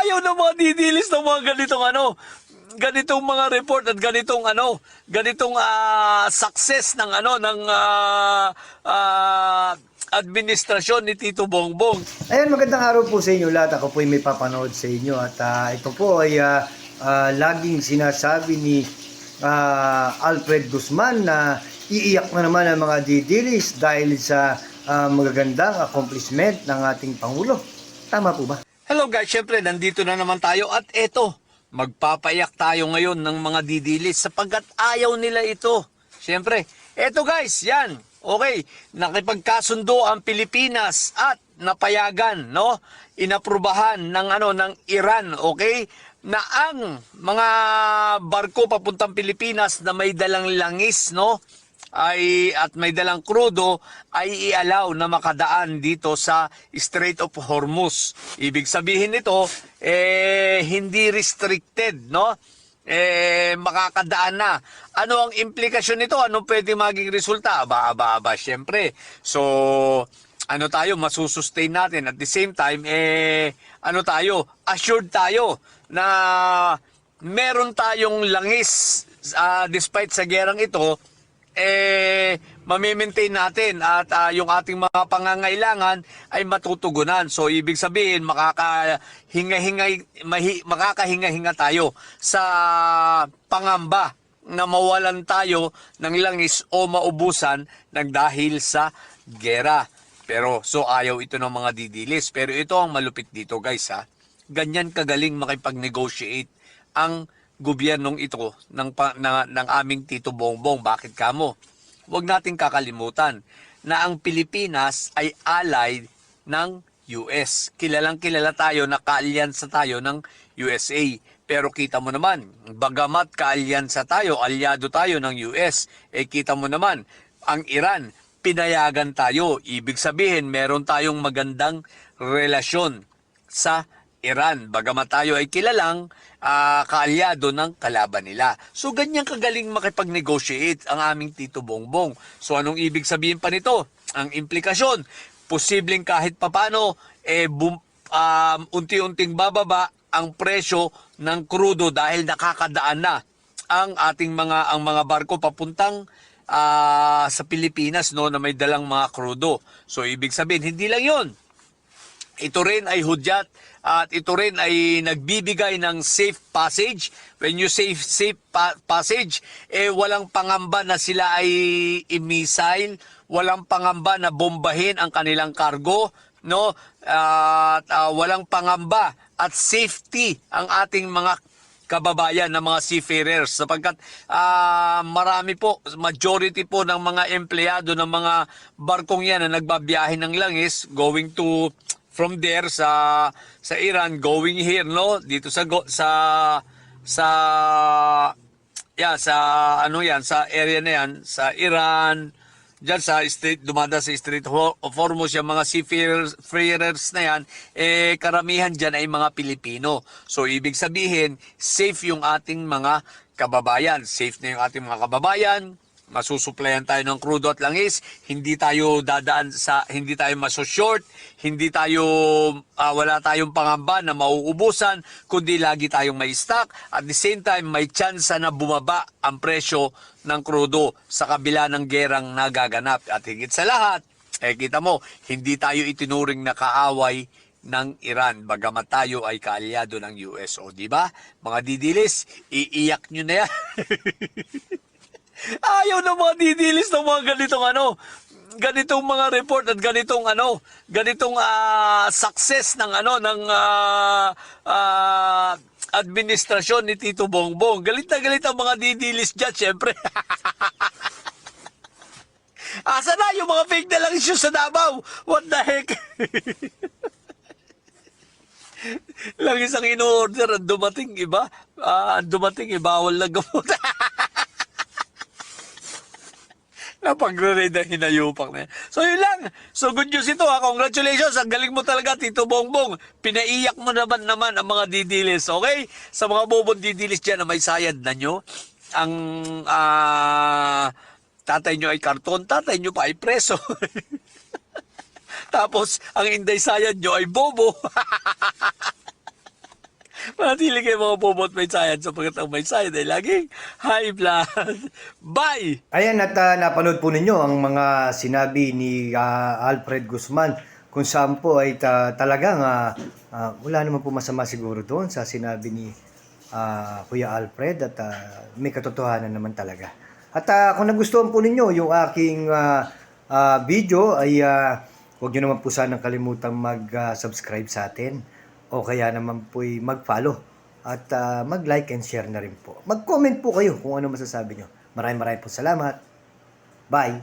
Ayaw ng mga didilis ng mga ganitong mga report at ganitong success ng administrasyon ni Tito Bongbong. Ayan, magandang araw po sa inyo lahat. Ako po ay may papanood sa inyo at ito po ay laging sinasabi ni Alfred Guzman na iiyak na naman ang mga didilis dahil sa magagandang accomplishment ng ating Pangulo. Tama po ba? Hello guys, syempre nandito na naman tayo at eto, magpapayak tayo ngayon ng mga didilis sapagkat ayaw nila ito. Syempre, eto guys, yan. Okay, nakipagkasundo ang Pilipinas at napayagan, no? Inaprubahan ng Iran, okay? Na ang mga barko papuntang Pilipinas na may dalang langis, no? At may dalang krudo ay i-allow na makadaan dito sa Strait of Hormuz. Ibig sabihin nito, hindi restricted, no? Makakadaan na. Ano ang implikasyon nito? Ano pwede maging resulta? Aba, syempre. So, masusustain natin. At the same time, assured tayo na meron tayong langis despite sa gerang ito, mamimaintain natin at yung ating mga pangangailangan ay matutugunan. So ibig sabihin makakahinga-hinga tayo sa pangamba na mawalan tayo ng langis o maubusan ng dahil sa gera. Pero so ayaw ito ng mga didilis. Pero ito ang malupit dito guys ha. Ganyan kagaling makipag-negotiate ang gobyernong ito ng aming Tito Bongbong. Bakit kamo? Huwag nating kakalimutan na ang Pilipinas ay ally ng US. Kilalang-kilala tayo na kaalyansa tayo ng USA. Pero kita mo naman, bagamat kaalyansa tayo, alyado tayo ng US, kita mo naman, ang Iran, pinayagan tayo. Ibig sabihin, meron tayong magandang relasyon sa Iran. Bagamat tayo ay kilalang kaalyado ng kalaban nila. So ganyan kagaling makipag-negotiate ang aming Tito Bongbong. So anong ibig sabihin pa nito? Ang implikasyon, posibleng kahit papano unti-unting bababa ang presyo ng krudo dahil nakakadaan na ang mga barko papuntang sa Pilipinas, no, na may dalang mga krudo. So ibig sabihin, hindi lang 'yon. Ito rin ay hudyat at ito rin ay nagbibigay ng safe passage. When you say safe passage, walang pangamba na sila ay i-missile, walang pangamba na bombahin ang kanilang kargo, no? Walang pangamba at safety ang ating mga kababayan ng mga seafarers sapagkat majority po ng mga empleyado ng mga barkong yan na nagbabiyahe ng langis going to from there sa Iran going here, no, dito sa area na yan sa Iran, diyan sa dumada sa Strait of Hormuz, yung mga seafarers na yan, karamihan diyan ay mga Pilipino. So ibig sabihin, safe yung ating mga kababayan, safe na yung ating mga kababayan. Masusuplayan tayo ng krudo at langis, hindi tayo maso-short, wala tayong pangamba na mauubusan, kundi lagi tayong may stock. At the same time, may tsansa na bumaba ang presyo ng krudo sa kabila ng gerang nagaganap. At higit sa lahat, kita mo, hindi tayo itinuring na kaaway ng Iran, bagamat tayo ay kaalyado ng US. O diba, mga didilis, iiyak nyo na yan. Ayaw ng mga didilis ng mga ganitong mga report at ganitong success ng administrasyon ni Tito Bongbong. Galit na galit ang mga didilis diyan, syempre. Asa na yung mga fake na lang issue sa Davao? What the heck? Lang isang in-order, dumating iba, bawal na gamot. Napagre-raid ang hinayupak na yan. So yun lang. So good news ito ha. Congratulations. Ang galing mo talaga, Tito Bongbong. Pinaiyak mo naman ang mga didilis. Okay? Sa mga bobong didilis dyan na may sayad na nyo, ang tatay nyo ay karton, tatay nyo pa ay preso. Tapos, ang inday sayad nyo ay bobo. Manatili kayo mga bobot may sayad sapagkat ang may sayad ay laging high blood. Bye! Ayan, at napanood po ninyo ang mga sinabi ni Alfred Guzman kung saan po ay talagang wala naman po masama siguro doon sa sinabi ni Kuya Alfred at may katotohanan naman talaga. At kung nagustuhan po ninyo yung aking video ay huwag nyo naman po sanang kalimutang mag-subscribe sa atin o kaya naman po mag-follow at mag-like and share na rin po. Mag-comment po kayo kung ano masasabi nyo. Maraming po salamat. Bye!